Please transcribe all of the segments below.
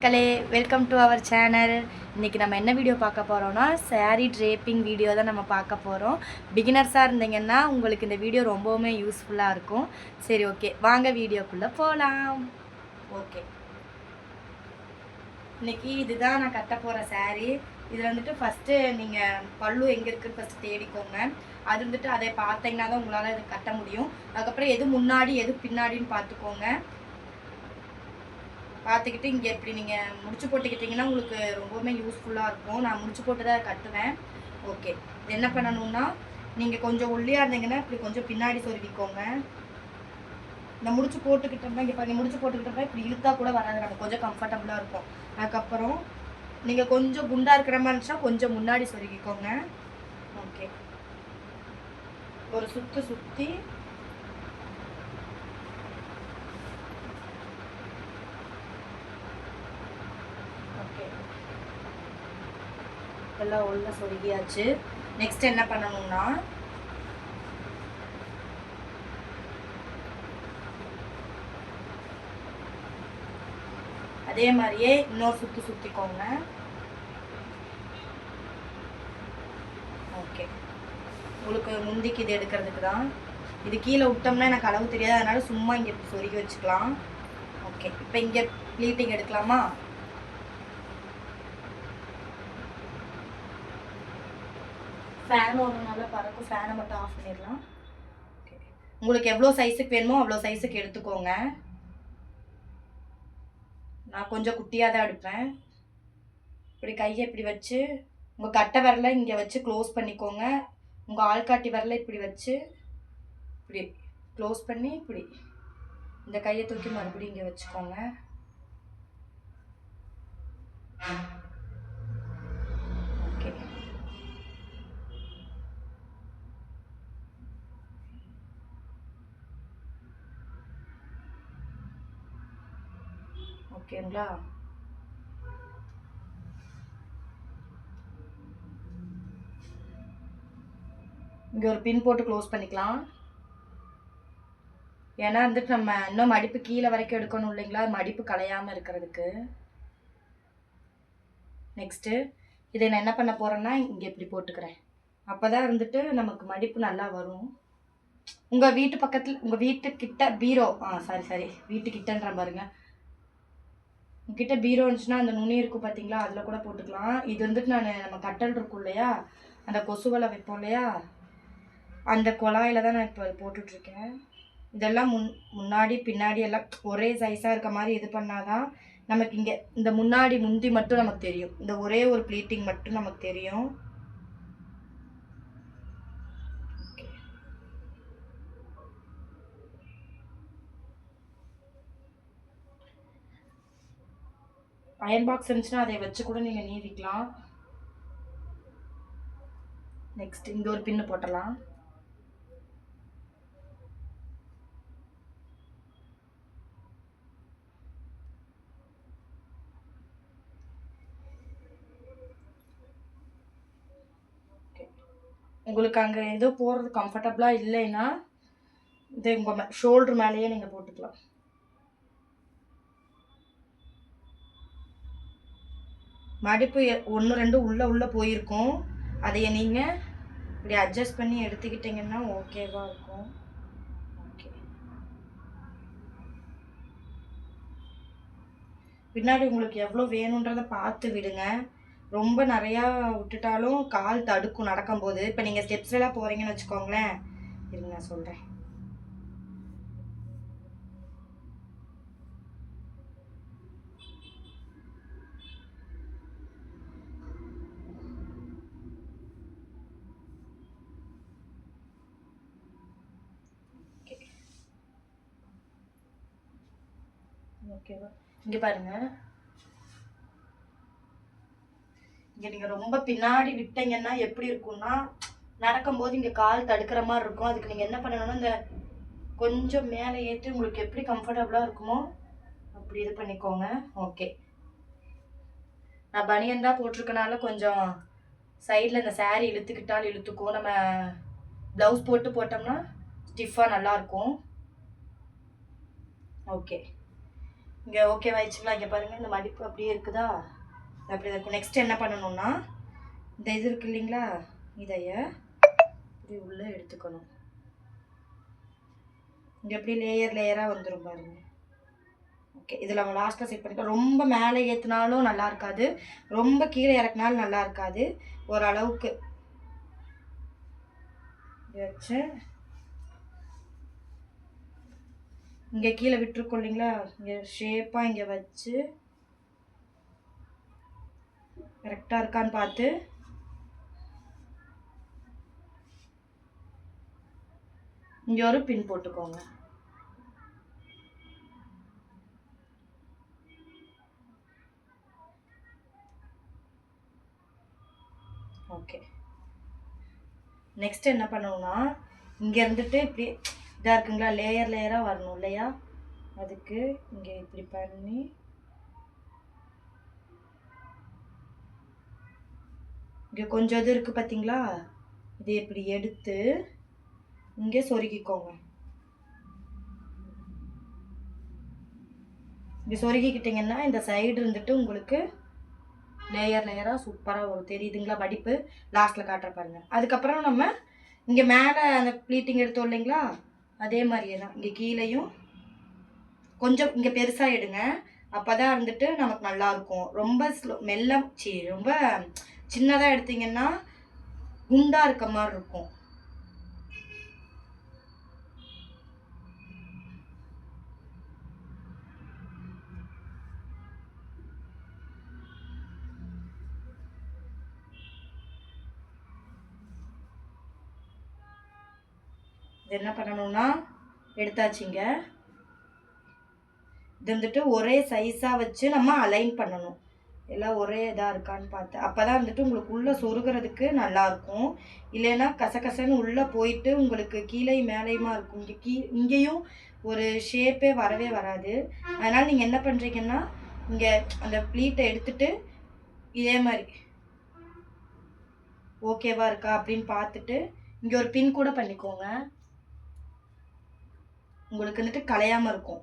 மக்களே, welcome to our channel. இன்றைக்கி நம்ம என்ன வீடியோ பார்க்க போகிறோம்னா சாரீ ட்ரேப்பிங் வீடியோ தான் நம்ம பார்க்க போகிறோம். பிகினர்ஸாக இருந்தீங்கன்னா உங்களுக்கு இந்த வீடியோ ரொம்பவுமே யூஸ்ஃபுல்லாக இருக்கும். சரி, ஓகே, வாங்க வீடியோக்குள்ளே போகலாம். ஓகே, இன்றைக்கி இதுதான் நான் கட்ட போகிற சாரீ. இதில் வந்துட்டு ஃபஸ்ட்டு நீங்கள் பல்லு எங்கே இருக்குன்னு ஃபஸ்ட்டு தேடிக்கோங்க. அது வந்துட்டு அதை பார்த்தீங்கன்னா தான் உங்களால் இது கட்ட முடியும். அதுக்கப்புறம் எது முன்னாடி எது பின்னாடின்னு பார்த்துக்கோங்க. பார்த்துக்கிட்டு இங்கே இப்படி நீங்கள் முடிச்சு போட்டுக்கிட்டிங்கன்னா உங்களுக்கு ரொம்பவுமே யூஸ்ஃபுல்லாக இருக்கும். நான் முடிச்சு போட்டு தான் கட்டுவேன். ஓகே, இது என்ன பண்ணணும்னா நீங்கள் கொஞ்சம் ஒல்லியாக இருந்தீங்கன்னா இப்படி கொஞ்சம் பின்னாடி சொருவிக்கோங்க. இந்த முடிச்சு போட்டுக்கிட்டோம்னா இங்கே பாருங்கள், முடிச்சு போட்டுக்கிட்டோம்னா இப்படி இழுத்தா கூட வராது, நம்ம கொஞ்சம் கம்ஃபர்டபுளாக இருக்கும். அதுக்கப்புறம் நீங்கள் கொஞ்சம் குண்டாக இருக்கிற மாதிரி இருந்துச்சுன்னா கொஞ்சம் முன்னாடி சொருகிக்கோங்க. ஓகே, ஒரு சுற்றி எல்லாம் உள்ள சொருகியாச்சு. நெக்ஸ்ட் என்ன பண்ணணும்னா அதே மாதிரியே இன்னொரு சுற்றிக்கோங்க. ஓகே, உங்களுக்கு முந்திக்கு இது எடுக்கிறதுக்கு தான். இது கீழே விட்டோம்னா எனக்கு அளவு தெரியாது, அதனால சும்மா இங்கே சொருகி வச்சுக்கலாம். ஓகே, இப்போ இங்கே ப்ளீட்டிங் எடுக்கலாமா? ஃபேன் ஓடுறதுனால பறக்கும், ஃபேனை மட்டும் ஆஃப் பண்ணிடலாம். உங்களுக்கு எவ்வளோ சைஸுக்கு வேணுமோ அவ்வளோ சைஸுக்கு எடுத்துக்கோங்க. நான் கொஞ்சம் குட்டியாக தான் எடுப்பேன். இப்படி கையை இப்படி வச்சு உங்கள் கட்டை விரலை இங்கே வச்சு க்ளோஸ் பண்ணிக்கோங்க. உங்கள் ஆள்காட்டி விரலை இப்படி வச்சு இப்படி க்ளோஸ் பண்ணி இப்படி இந்த கையை தூக்கி மறுபடியும் இங்கே வச்சுக்கோங்க. ஓகே, ஓகேங்களா? இங்கே ஒரு பின் போட்டு க்ளோஸ் பண்ணிக்கலாம். ஏன்னா வந்துட்டு நம்ம இன்னும் மடிப்பு கீழே வரைக்கும் எடுக்கணும் இல்லைங்களா, மடிப்பு கலையாமல் இருக்கிறதுக்கு. நெக்ஸ்ட்டு இதை நான் என்ன பண்ண போகிறேன்னா இங்கே இப்படி போட்டுக்கிறேன். அப்போ தான் வந்துட்டு நமக்கு மடிப்பு நல்லா வரும். உங்கள் வீட்டு பக்கத்தில் உங்கள் வீட்டுக்கிட்ட பீரோ சாரி வீட்டுக்கிட்டன்ற பாருங்க, உங்ககிட்ட பீரோ இருந்துச்சுன்னா அந்த நுனி இருக்கும் பார்த்தீங்களா, அதில் கூட போட்டுக்கலாம். இது வந்துட்டு நம்ம கட்டல் இருக்கும் இல்லையா, அந்த கொசுவலை வைப்போம் இல்லையா, அந்த குழாயில் தான் நான் இப்போ போட்டுட்ருக்கேன். இதெல்லாம் முன்னாடி பின்னாடி எல்லாம் ஒரே சைஸாக இருக்க மாதிரி இது பண்ணாதான் நமக்கு இங்கே இந்த முன்னாடி முந்தி மட்டும் நமக்கு தெரியும். இந்த ஒரே ஒரு ப்ளீட்டிங் மட்டும் நமக்கு தெரியும். அயன் பாக்ஸ் இருந்துச்சுன்னா அதை வச்சு கூட நீங்கள் நீவிக்கலாம். நெக்ஸ்ட் இங்கே ஒரு பின்னு போட்டலாம். உங்களுக்கு அங்கே ஏதோ போடுறது கம்ஃபர்டபுளாக இல்லைன்னா இது உங்கள் ஷோல்டர் மேலேயே நீங்கள் போட்டுக்கலாம். மடிப்பு 1-2 உள்ளே போயிருக்கும், அதையை நீங்கள் இப்படி அட்ஜஸ்ட் பண்ணி எடுத்துக்கிட்டிங்கன்னா ஓகேவாக இருக்கும். ஓகே, பின்னாடி உங்களுக்கு எவ்வளோ வேணுன்றதை பார்த்து விடுங்க. ரொம்ப நிறையா விட்டுட்டாலும் கால் தடுக்கும் நடக்கும்போது. இப்போ நீங்கள் ஸ்டெப்ஸ்லாம் போகிறீங்கன்னு வச்சுக்கோங்களேன், இருங்க நான் சொல்கிறேன். ஓகேவா? இங்கே பாருங்கள், இங்கே நீங்கள் ரொம்ப பின்னாடி விட்டீங்கன்னா எப்படி இருக்கும்னா நடக்கும்போது இங்கே கால் தடுக்கிற மாதிரி இருக்கும். அதுக்கு நீங்கள் என்ன பண்ணணும்னா இந்த கொஞ்சம் மேலே ஏற்றி உங்களுக்கு எப்படி கம்ஃபர்டபுளாக இருக்குமோ அப்படி இது பண்ணிக்கோங்க. ஓகே, நான் பனியன் தான் போட்டிருக்கனால கொஞ்சம் சைடில் இந்த சாரீ இழுத்துக்கிட்டாலும் இழுத்துக்கும். நம்ம ப்ளவுஸ் போட்டோம்னா ஸ்டிஃபாக நல்லாயிருக்கும். ஓகே, இங்கே ஓகே ஆயிடுச்சுங்களா? இங்கே பாருங்கள், இந்த மடிப்பு அப்படியே இருக்குதா? அப்படி இருக்கும். நெக்ஸ்ட் என்ன பண்ணணும்னா, இந்த இது இருக்கு இல்லைங்களா, இதைய இப்படி உள்ளே எடுத்துக்கணும். இங்கே எப்படி லேயர் லேயராக வந்துடும் பாருங்க. ஓகே, இதில் நம்ம லாஸ்ட்டில் செட் பண்ணிக்கலாம். ரொம்ப மேலே ஏற்றினாலும் நல்லா இருக்காது, ரொம்ப கீழே இறக்குனாலும் நல்லா இருக்காது. ஓரளவுக்கு வச்சு இங்கே கீழே விட்டுருக்கோம் இல்லைங்களா, இங்கே ஷேப்பாக இங்கே வச்சு கரெக்டாக இருக்கான்னு பார்த்து இங்கே ஒரு பின் போட்டுக்கோங்க. ஓகே, நெக்ஸ்ட் என்ன பண்ணணும்னா, இங்கே இருந்துட்டு இப்படி இதாக இருக்குங்களா, லேயர் லேயராக வரணும் இல்லையா, அதுக்கு இங்கே இப்படி பண்ணி இங்கே கொஞ்சம் இது இருக்குது பார்த்தீங்களா, இதை இப்படி எடுத்து இங்கே சொருகிக்கோங்க. இங்கே சொருகிக்கிட்டிங்கன்னா இந்த சைடு இருந்துட்டு உங்களுக்கு லேயர் லேயராக சூப்பராக வரும். தெரியுதுங்களா மடிப்பு? லாஸ்ட்டில் காட்டுற பாருங்கள். அதுக்கப்புறம் நம்ம இங்கே மேலே அந்த ப்ளீட்டிங் எடுத்தோம் இல்லைங்களா, அதே மாதிரியே தான் இங்கே கீழேயும் கொஞ்சம் இங்கே பெருசாக எடுங்க. அப்போ தான் இருந்துட்டு நமக்கு நல்லாயிருக்கும். ரொம்ப ரொம்ப சின்னதாக எடுத்திங்கன்னா குண்டாக இருக்க மாதிரி இருக்கும். இது என்ன பண்ணணும்னா, எடுத்தாச்சுங்க. இது வந்துட்டு ஒரே சைஸாக வச்சு நம்ம அலைன் பண்ணணும். எல்லாம் ஒரே இதாக இருக்கான்னு பார்த்து, அப்போ தான் வந்துட்டு உங்களுக்கு உள்ளே சொருகிறதுக்கு நல்லாயிருக்கும். இல்லைன்னா கசகசன்னு உள்ளே போயிட்டு உங்களுக்கு கீழே மேலேயுமா இருக்கும். இங்கேயும் ஒரு ஷேப்பே வரவே வராது. அதனால் நீங்கள் என்ன பண்ணுறீங்கன்னா, இங்கே அந்த ப்ளீட்டை எடுத்துட்டு இதே மாதிரி ஓகேவா இருக்கா அப்படின்னு பார்த்துட்டு இங்கே ஒரு பின் கூட பண்ணிக்கோங்க. உங்களுக்கு வந்துட்டு கலையாமல் இருக்கும்.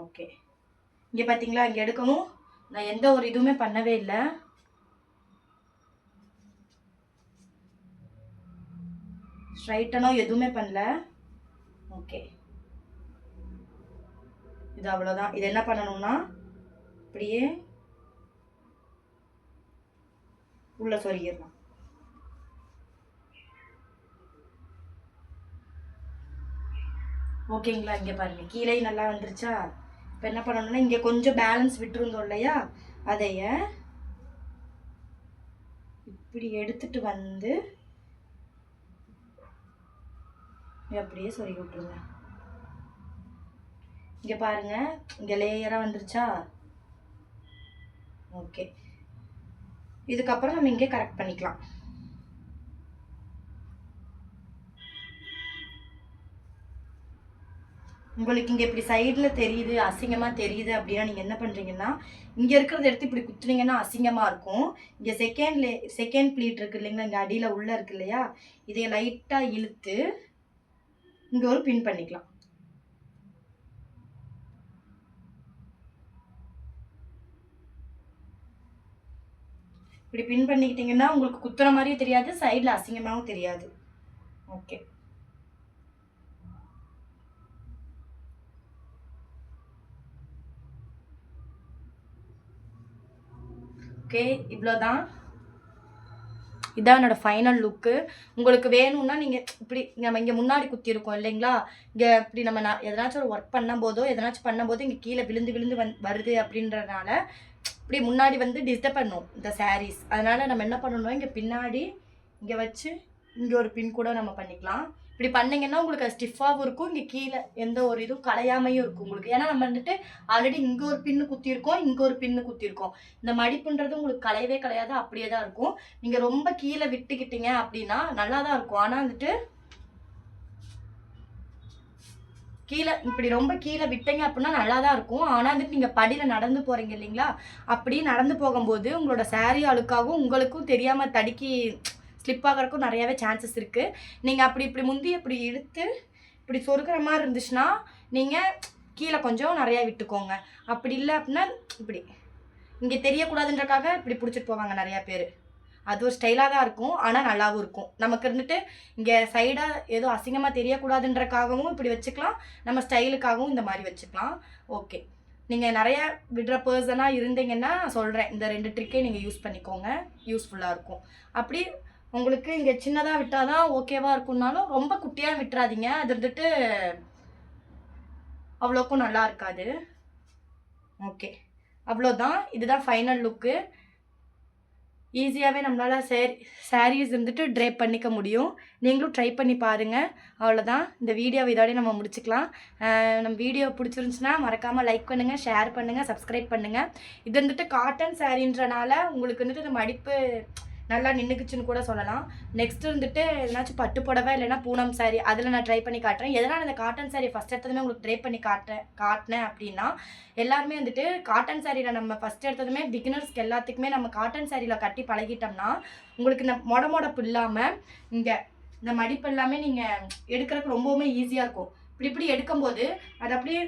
ஓகே, இங்கே பார்த்தீங்களா, இங்கே எடுக்கவும் நான் எந்த ஒரு இதுவுமே பண்ணவே இல்லை. ஸ்ட்ரைட்டனோ எதுவுமே பண்ணல. ஓகே, இது அவ்வளோதான். இது என்ன பண்ணணும்னா, இப்படியே உள்ள சொருகிடலாம். ஓகேங்களா? இங்கே பாருங்கள், கீழே நல்லா வந்துருச்சா? இப்போ என்ன பண்ணணும்னா, இங்கே கொஞ்சம் பேலன்ஸ் விட்டுருந்தோம் இல்லையா, அதைய இப்படி எடுத்துட்டு வந்து அப்படியே சொருகி விட்டுருங்க. இங்கே பாருங்க, இங்கே லேயராக வந்துருச்சா? ஓகே, இதுக்கப்புறம் நம்ம இங்கே கரெக்ட் பண்ணிக்கலாம். உங்களுக்கு இங்கே இப்படி சைடில் தெரியுது, அசிங்கமாக தெரியுது அப்படின்னா நீங்கள் என்ன பண்ணுறீங்கன்னா, இங்கே இருக்கிறத எடுத்து இப்படி குத்துனீங்கன்னா அசிங்கமாக இருக்கும். இங்கே செகண்ட் ப்ளீட் இருக்குது இல்லைங்களா, இங்கே அடியில் உள்ளே இருக்கு இல்லையா, இதை லைட்டாக இழுத்து இங்கே ஒரு பின் பண்ணிக்கலாம். இப்படி பின் பண்ணிக்கிட்டிங்கன்னா உங்களுக்கு குத்துற மாதிரியும் தெரியாது, சைடில் அசிங்கமாகவும் தெரியாது. ஓகே, ஓகே, இவ்வளோதான். இதான் என்னோடய ஃபைனல் லுக்கு. உங்களுக்கு வேணும்னா நீங்கள் இப்படி நம்ம இங்கே முன்னாடி குத்திருக்கோம் இல்லைங்களா, இங்கே இப்படி நம்ம எதனாச்சும் ஒரு ஒர்க் பண்ணும்போதோ எதனாச்சும் பண்ணும்போது இங்கே கீழே விழுந்து விழுந்து வருது அப்படின்றதுனால இப்படி முன்னாடி வந்து டிஸ்டர்ப் பண்ணும் இந்த சாரீஸ். அதனால் நம்ம என்ன பண்ணணும்னா, இங்கே பின்னாடி இங்கே வச்சு இங்கே ஒரு பின் கூட நம்ம பண்ணிக்கலாம். இப்படி பண்ணிங்கன்னா உங்களுக்கு அது ஸ்டிஃபாகவும் இருக்கும், இங்கே கீழே எந்த ஒரு இதுவும் கலையாமையும் இருக்கும் உங்களுக்கு. ஏன்னா நம்ம வந்துட்டு ஆல்ரெடி இங்கே ஒரு பின்னு குத்திருக்கோம், இங்கே ஒரு பின்னு குத்திருக்கோம். இந்த மடிப்புன்றது உங்களுக்கு கலையவே கலையாது, அப்படியே தான் இருக்கும். நீங்கள் ரொம்ப கீழே விட்டுக்கிட்டீங்க அப்படின்னா நல்லா தான் இருக்கும். ஆனால் வந்துட்டு கீழே இப்படி ரொம்ப கீழே விட்டீங்க அப்படின்னா நல்லா தான் இருக்கும். ஆனால் வந்துட்டு நீங்கள் படியில் நடந்து போகிறீங்க இல்லைங்களா, அப்படி நடந்து போகும்போது உங்களோட சாரீ அழுக்காகவும் உங்களுக்கும் தெரியாமல் தடுக்கி ஸ்லிப் ஆகிறதுக்கும் நிறையாவே சான்சஸ் இருக்குது. நீங்கள் இப்படி முந்தி இப்படி இழுத்து இப்படி சொருக்கிற மாதிரி இருந்துச்சுன்னா நீங்கள் கீழே கொஞ்சம் நிறையா விட்டுக்கோங்க. அப்படி இல்லை அப்படின்னா இப்படி இங்கே தெரியக்கூடாதுன்றக்காக இப்படி பிடிச்சிட்டு போவாங்க நிறையா பேர். அது ஒரு ஸ்டைலாக தான் இருக்கும், ஆனால் நல்லாவும் இருக்கும். நமக்கு இருந்துட்டு இங்கே சைடாக ஏதோ அசிங்கமாக தெரியக்கூடாதுன்றக்காகவும் இப்படி வச்சுக்கலாம், நம்ம ஸ்டைலுக்காகவும் இந்த மாதிரி வச்சுக்கலாம். ஓகே, நீங்கள் நிறையா விடுற பர்சனாக இருந்தீங்கன்னா சொல்கிறேன், இந்த 2 ட்ரிக்கே நீங்கள் யூஸ் பண்ணிக்கோங்க, யூஸ்ஃபுல்லாக இருக்கும். அப்படி உங்களுக்கு இங்கே சின்னதாக விட்டால் தான் ஓகேவாக இருக்கும்னாலும் ரொம்ப குட்டியாக விட்டுறாதீங்க, அது வந்துட்டு அவ்வளோக்கும் நல்லா இருக்காது. ஓகே, அவ்வளோதான். இதுதான் ஃபைனல் லுக்கு. ஈஸியாகவே நம்மளால் சாரீஸ் இருந்துட்டு ட்ரேப் பண்ணிக்க முடியும். நீங்களும் ட்ரை பண்ணி பாருங்கள். அவ்வளோதான், இந்த வீடியோவை இதோடய நம்ம முடிச்சுக்கலாம். நம்ம வீடியோ பிடிச்சிருந்துச்சுன்னா மறக்காமல் லைக் பண்ணுங்கள், ஷேர் பண்ணுங்கள், சப்ஸ்கிரைப் பண்ணுங்கள். இது வந்துட்டு காட்டன் சாரீன்றனால உங்களுக்கு வந்துட்டு இந்த மடிப்பு நல்லா நின்றுக்குச்சுன்னு கூட சொல்லலாம். நெக்ஸ்ட் வந்துட்டு எதனாச்சும் பட்டு புடவை இல்லைன்னா பூனம் சாரீ அதில் நான் ட்ரை பண்ணி காட்டுறேன். எதனால் இந்த காட்டன் சாரீ ஃபஸ்ட் எடுத்ததுமே உங்களுக்கு ட்ரை பண்ணி காட்டினேன் அப்படின்னா, எல்லாருமே வந்துட்டு காட்டன் சாரியில் நம்ம ஃபஸ்ட் எடுத்ததுமே பிகினர்ஸ்க்கு எல்லாத்துக்குமே நம்ம காட்டன் சாரியில் கட்டி பழகிட்டோம்னா உங்களுக்கு இந்த மொடப்பு இல்லாமல் இங்கே இந்த மடிப்பு எல்லாமே நீங்கள் எடுக்கிறதுக்கு ரொம்பவுமே ஈஸியாக இருக்கும். இப்படி எடுக்கும்போது அது அப்படியே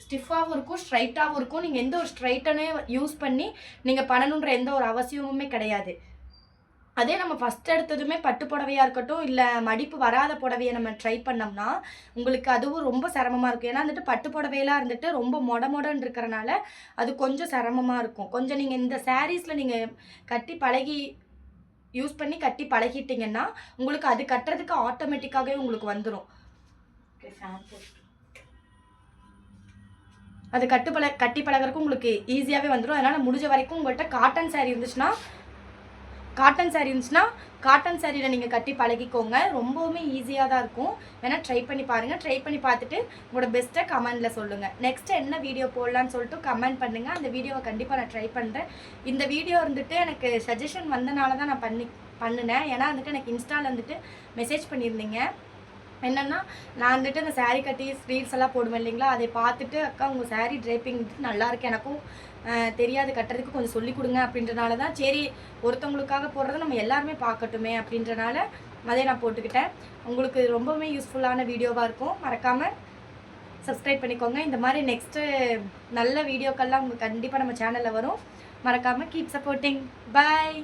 ஸ்டிஃபாகவும் இருக்கும், ஸ்ட்ரைட்டாகவும் இருக்கும். நீங்கள் எந்த ஒரு ஸ்ட்ரைட்டனே யூஸ் பண்ணி நீங்கள் பண்ணணுன்ற எந்த ஒரு அவசியமுமே கிடையாது. அதே நம்ம ஃபஸ்ட் எடுத்ததுமே பட்டு புடவையாக இருக்கட்டும், இல்லை மடிப்பு வராத புடவையை நம்ம ட்ரை பண்ணோம்னா உங்களுக்கு அதுவும் ரொம்ப சிரமமாக இருக்கும். ஏன்னா வந்துட்டு பட்டு புடவையெல்லாம் இருந்துட்டு ரொம்ப மொடன்னு இருக்கிறனால அது கொஞ்சம் சிரமமாக இருக்கும். கொஞ்சம் நீங்கள் இந்த சாரீஸில் நீங்கள் கட்டி பழகி யூஸ் பண்ணி கட்டி பழகிட்டிங்கன்னா உங்களுக்கு அது கட்டுறதுக்கு ஆட்டோமேட்டிக்காகவே உங்களுக்கு வந்துடும். அது கட்டி பழகிறதுக்கு உங்களுக்கு ஈஸியாகவே வந்துடும். அதனால் முடிஞ்ச வரைக்கும் உங்கள்கிட்ட காட்டன் சாரீ இருந்துச்சுன்னா காட்டன் சாரியில் நீங்கள் கட்டி பழகிக்கோங்க. ரொம்பவுமே ஈஸியாக தான் இருக்கும். வேணால் ட்ரை பண்ணி பாருங்கள். ட்ரை பண்ணி பார்த்துட்டு உங்களோட பெஸ்ட்டை கமெண்டில் சொல்லுங்கள். நெக்ஸ்ட்டு என்ன வீடியோ போடலான்னு சொல்லிட்டு கமெண்ட் பண்ணுங்கள். அந்த வீடியோவை கண்டிப்பாக நான் ட்ரை பண்ணுறேன். இந்த வீடியோ வந்துட்டு எனக்கு சஜஷன் வந்தனால தான் நான் பண்ணினேன். ஏன்னா வந்துட்டு எனக்கு இன்ஸ்டாவில் வந்துட்டு மெசேஜ் பண்ணியிருந்தீங்க. என்னென்னா நான் வந்துட்டு அந்த சாரீ கட்டி ரீல்ஸ் எல்லாம் போடுவேன் இல்லைங்களா, அதை பார்த்துட்டு அக்கா உங்கள் சாரீ ட்ரேப்பிங் நல்லாயிருக்கு, எனக்கும் தெரியாது கட்டுறதுக்கு கொஞ்சம் சொல்லிக் கொடுங்க அப்படின்றனால தான் சரி ஒருத்தவங்களுக்காக போடுறத நம்ம எல்லாருமே பார்க்கட்டுமே அப்படின்றனால அதே நான் போட்டுக்கிட்டேன். உங்களுக்கு ரொம்பவுமே யூஸ்ஃபுல்லான வீடியோவாக இருக்கும். மறக்காமல் சப்ஸ்கிரைப் பண்ணிக்கோங்க. இந்த மாதிரி நெக்ஸ்ட்டு நல்ல வீடியோக்கெல்லாம் உங்களுக்கு கண்டிப்பாக நம்ம சேனலில் வரும். மறக்காமல் கீப் சப்போர்ட்டிங். பாய்.